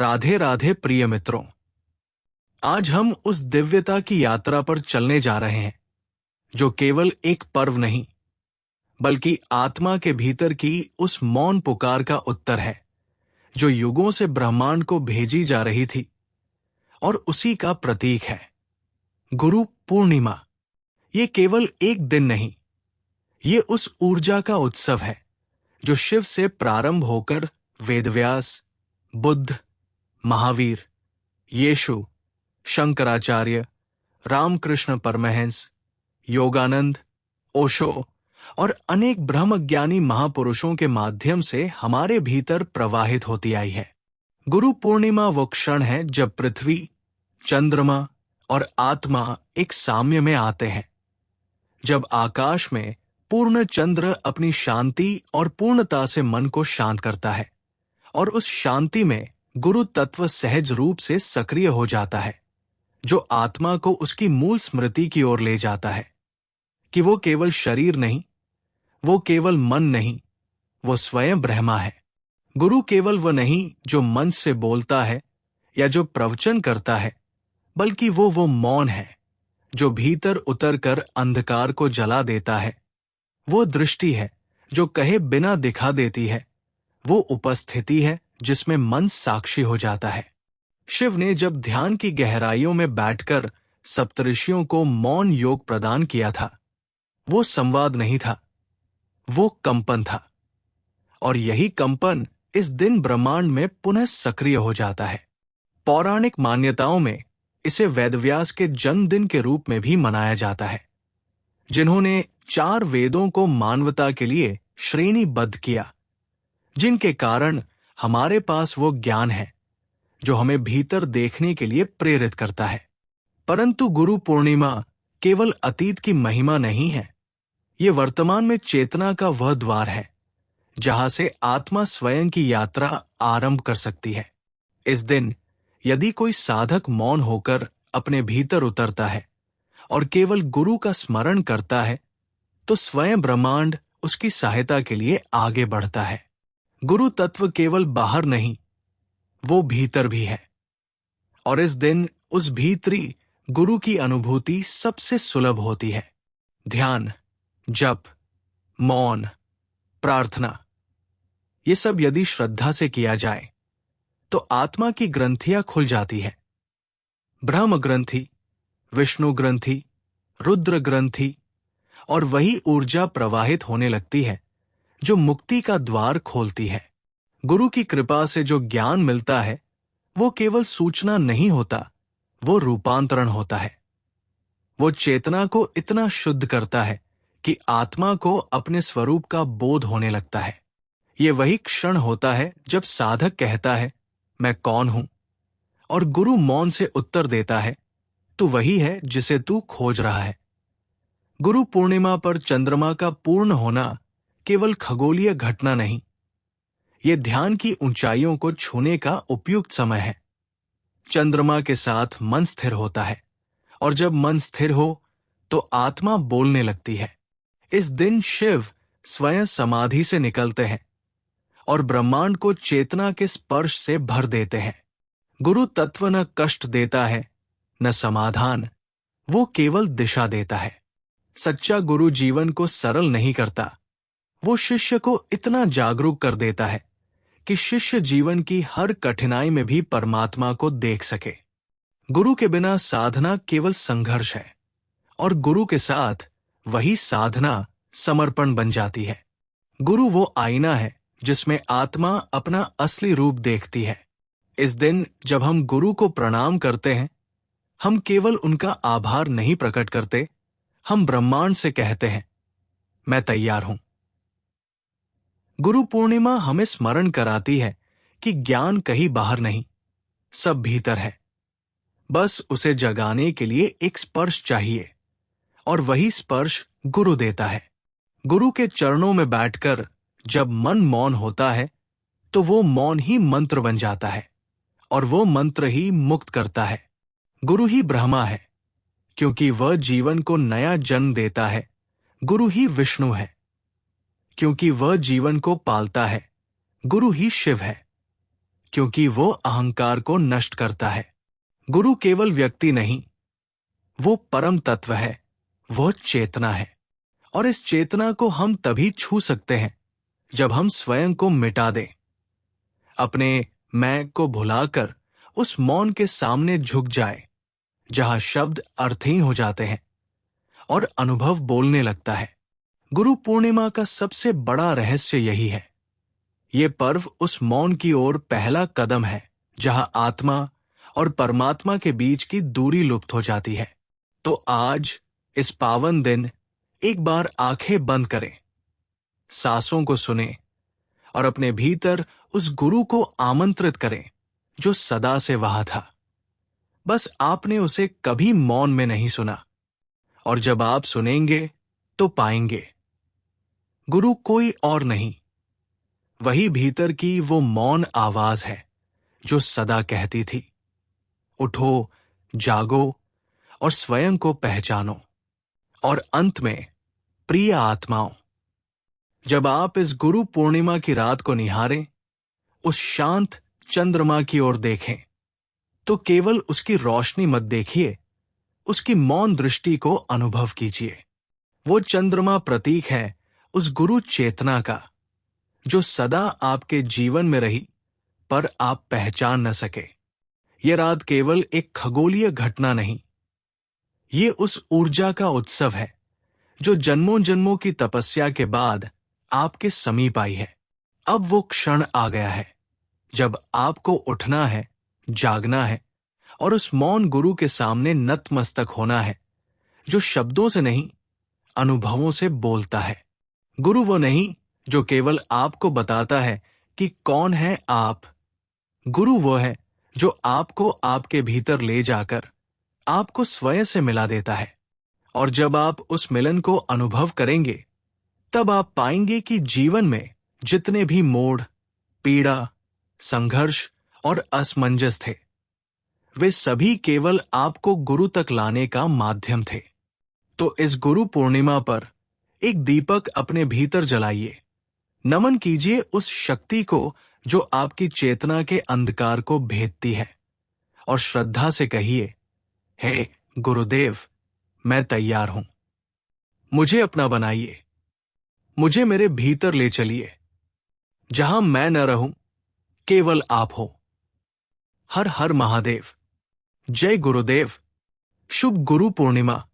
राधे राधे प्रिय मित्रों। आज हम उस दिव्यता की यात्रा पर चलने जा रहे हैं जो केवल एक पर्व नहीं बल्कि आत्मा के भीतर की उस मौन पुकार का उत्तर है जो युगों से ब्रह्मांड को भेजी जा रही थी और उसी का प्रतीक है गुरु पूर्णिमा। ये केवल एक दिन नहीं, ये उस ऊर्जा का उत्सव है जो शिव से प्रारंभ होकर वेदव्यास, बुद्ध, महावीर, यीशु, शंकराचार्य, रामकृष्ण परमहंस, योगानंद, ओशो और अनेक ब्रह्मज्ञानी महापुरुषों के माध्यम से हमारे भीतर प्रवाहित होती आई है। गुरु पूर्णिमा वो क्षण है जब पृथ्वी, चंद्रमा और आत्मा एक साम्य में आते हैं, जब आकाश में पूर्ण चंद्र अपनी शांति और पूर्णता से मन को शांत करता है और उस शांति में गुरु तत्व सहज रूप से सक्रिय हो जाता है, जो आत्मा को उसकी मूल स्मृति की ओर ले जाता है कि वो केवल शरीर नहीं, वो केवल मन नहीं, वो स्वयं ब्रह्मा है। गुरु केवल वो नहीं जो मंच से बोलता है या जो प्रवचन करता है, बल्कि वो मौन है जो भीतर उतरकर अंधकार को जला देता है। वो दृष्टि है जो कहे बिना दिखा देती है। वो उपस्थिति है जिसमें मन साक्षी हो जाता है। शिव ने जब ध्यान की गहराइयों में बैठकर सप्तऋषियों को मौन योग प्रदान किया था, वो संवाद नहीं था, वो कंपन था। और यही कंपन इस दिन ब्रह्मांड में पुनः सक्रिय हो जाता है। पौराणिक मान्यताओं में इसे वेदव्यास के जन्मदिन के रूप में भी मनाया जाता है, जिन्होंने 4 वेदों को मानवता के लिए श्रेणीबद्ध किया, जिनके कारण हमारे पास वो ज्ञान है जो हमें भीतर देखने के लिए प्रेरित करता है। परंतु गुरु पूर्णिमा केवल अतीत की महिमा नहीं है, ये वर्तमान में चेतना का वह द्वार है जहां से आत्मा स्वयं की यात्रा आरंभ कर सकती है। इस दिन यदि कोई साधक मौन होकर अपने भीतर उतरता है और केवल गुरु का स्मरण करता है, तो स्वयं ब्रह्मांड उसकी सहायता के लिए आगे बढ़ता है। गुरु तत्व केवल बाहर नहीं, वो भीतर भी है। और इस दिन उस भीतरी गुरु की अनुभूति सबसे सुलभ होती है। ध्यान, जप, मौन, प्रार्थना, ये सब यदि श्रद्धा से किया जाए तो आत्मा की ग्रंथियां खुल जाती है। ब्रह्म ग्रंथि, विष्णु ग्रंथि, रुद्र ग्रंथि, और वही ऊर्जा प्रवाहित होने लगती है जो मुक्ति का द्वार खोलती है। गुरु की कृपा से जो ज्ञान मिलता है वो केवल सूचना नहीं होता, वो रूपांतरण होता है। वो चेतना को इतना शुद्ध करता है कि आत्मा को अपने स्वरूप का बोध होने लगता है। ये वही क्षण होता है जब साधक कहता है, मैं कौन हूं, और गुरु मौन से उत्तर देता है, तू वही है जिसे तू खोज रहा है। गुरु पूर्णिमा पर चंद्रमा का पूर्ण होना केवल खगोलीय घटना नहीं, ये ध्यान की ऊंचाइयों को छूने का उपयुक्त समय है। चंद्रमा के साथ मन स्थिर होता है, और जब मन स्थिर हो तो आत्मा बोलने लगती है। इस दिन शिव स्वयं समाधि से निकलते हैं और ब्रह्मांड को चेतना के स्पर्श से भर देते हैं। गुरु तत्व न कष्ट देता है, न समाधान, वो केवल दिशा देता है। सच्चा गुरु जीवन को सरल नहीं करता, वो शिष्य को इतना जागरूक कर देता है कि शिष्य जीवन की हर कठिनाई में भी परमात्मा को देख सके। गुरु के बिना साधना केवल संघर्ष है, और गुरु के साथ वही साधना समर्पण बन जाती है। गुरु वो आईना है जिसमें आत्मा अपना असली रूप देखती है। इस दिन जब हम गुरु को प्रणाम करते हैं, हम केवल उनका आभार नहीं प्रकट करते, हम ब्रह्मांड से कहते हैं, मैं तैयार हूं। गुरु पूर्णिमा हमें स्मरण कराती है कि ज्ञान कहीं बाहर नहीं, सब भीतर है। बस उसे जगाने के लिए एक स्पर्श चाहिए, और वही स्पर्श गुरु देता है। गुरु के चरणों में बैठकर जब मन मौन होता है तो वो मौन ही मंत्र बन जाता है, और वो मंत्र ही मुक्त करता है। गुरु ही ब्रह्मा है, क्योंकि वह जीवन को नया जन्म देता है। गुरु ही विष्णु है, क्योंकि वह जीवन को पालता है। गुरु ही शिव है, क्योंकि वो अहंकार को नष्ट करता है। गुरु केवल व्यक्ति नहीं, वो परम तत्व है, वो चेतना है। और इस चेतना को हम तभी छू सकते हैं जब हम स्वयं को मिटा दें, अपने मैं को भुलाकर उस मौन के सामने झुक जाए जहां शब्द अर्थहीन हो जाते हैं और अनुभव बोलने लगता है। गुरु पूर्णिमा का सबसे बड़ा रहस्य यही है। ये पर्व उस मौन की ओर पहला कदम है जहां आत्मा और परमात्मा के बीच की दूरी लुप्त हो जाती है। तो आज इस पावन दिन एक बार आंखें बंद करें, सांसों को सुने और अपने भीतर उस गुरु को आमंत्रित करें जो सदा से वहां था। बस आपने उसे कभी मौन में नहीं सुना, और जब आप सुनेंगे तो पाएंगे गुरु कोई और नहीं, वही भीतर की वो मौन आवाज है जो सदा कहती थी, उठो, जागो और स्वयं को पहचानो। और अंत में, प्रिय आत्माओं, जब आप इस गुरु पूर्णिमा की रात को निहारें, उस शांत चंद्रमा की ओर देखें, तो केवल उसकी रोशनी मत देखिए, उसकी मौन दृष्टि को अनुभव कीजिए। वो चंद्रमा प्रतीक है उस गुरु चेतना का जो सदा आपके जीवन में रही पर आप पहचान न सके। यह रात केवल एक खगोलीय घटना नहीं, ये उस ऊर्जा का उत्सव है जो जन्मों जन्मों की तपस्या के बाद आपके समीप आई है। अब वो क्षण आ गया है जब आपको उठना है, जागना है और उस मौन गुरु के सामने नतमस्तक होना है जो शब्दों से नहीं, अनुभवों से बोलता है। गुरु वो नहीं जो केवल आपको बताता है कि कौन है आप। गुरु वो है जो आपको आपके भीतर ले जाकर आपको स्वयं से मिला देता है। और जब आप उस मिलन को अनुभव करेंगे, तब आप पाएंगे कि जीवन में जितने भी मोड़, पीड़ा, संघर्ष और असमंजस थे, वे सभी केवल आपको गुरु तक लाने का माध्यम थे। तो इस गुरु पूर्णिमा पर एक दीपक अपने भीतर जलाइए, नमन कीजिए उस शक्ति को जो आपकी चेतना के अंधकार को भेदती है, और श्रद्धा से कहिए, हे गुरुदेव, मैं तैयार हूं, मुझे अपना बनाइए, मुझे मेरे भीतर ले चलिए, जहां मैं न रहूं, केवल आप हो। हर हर महादेव। जय गुरुदेव। शुभ गुरु पूर्णिमा।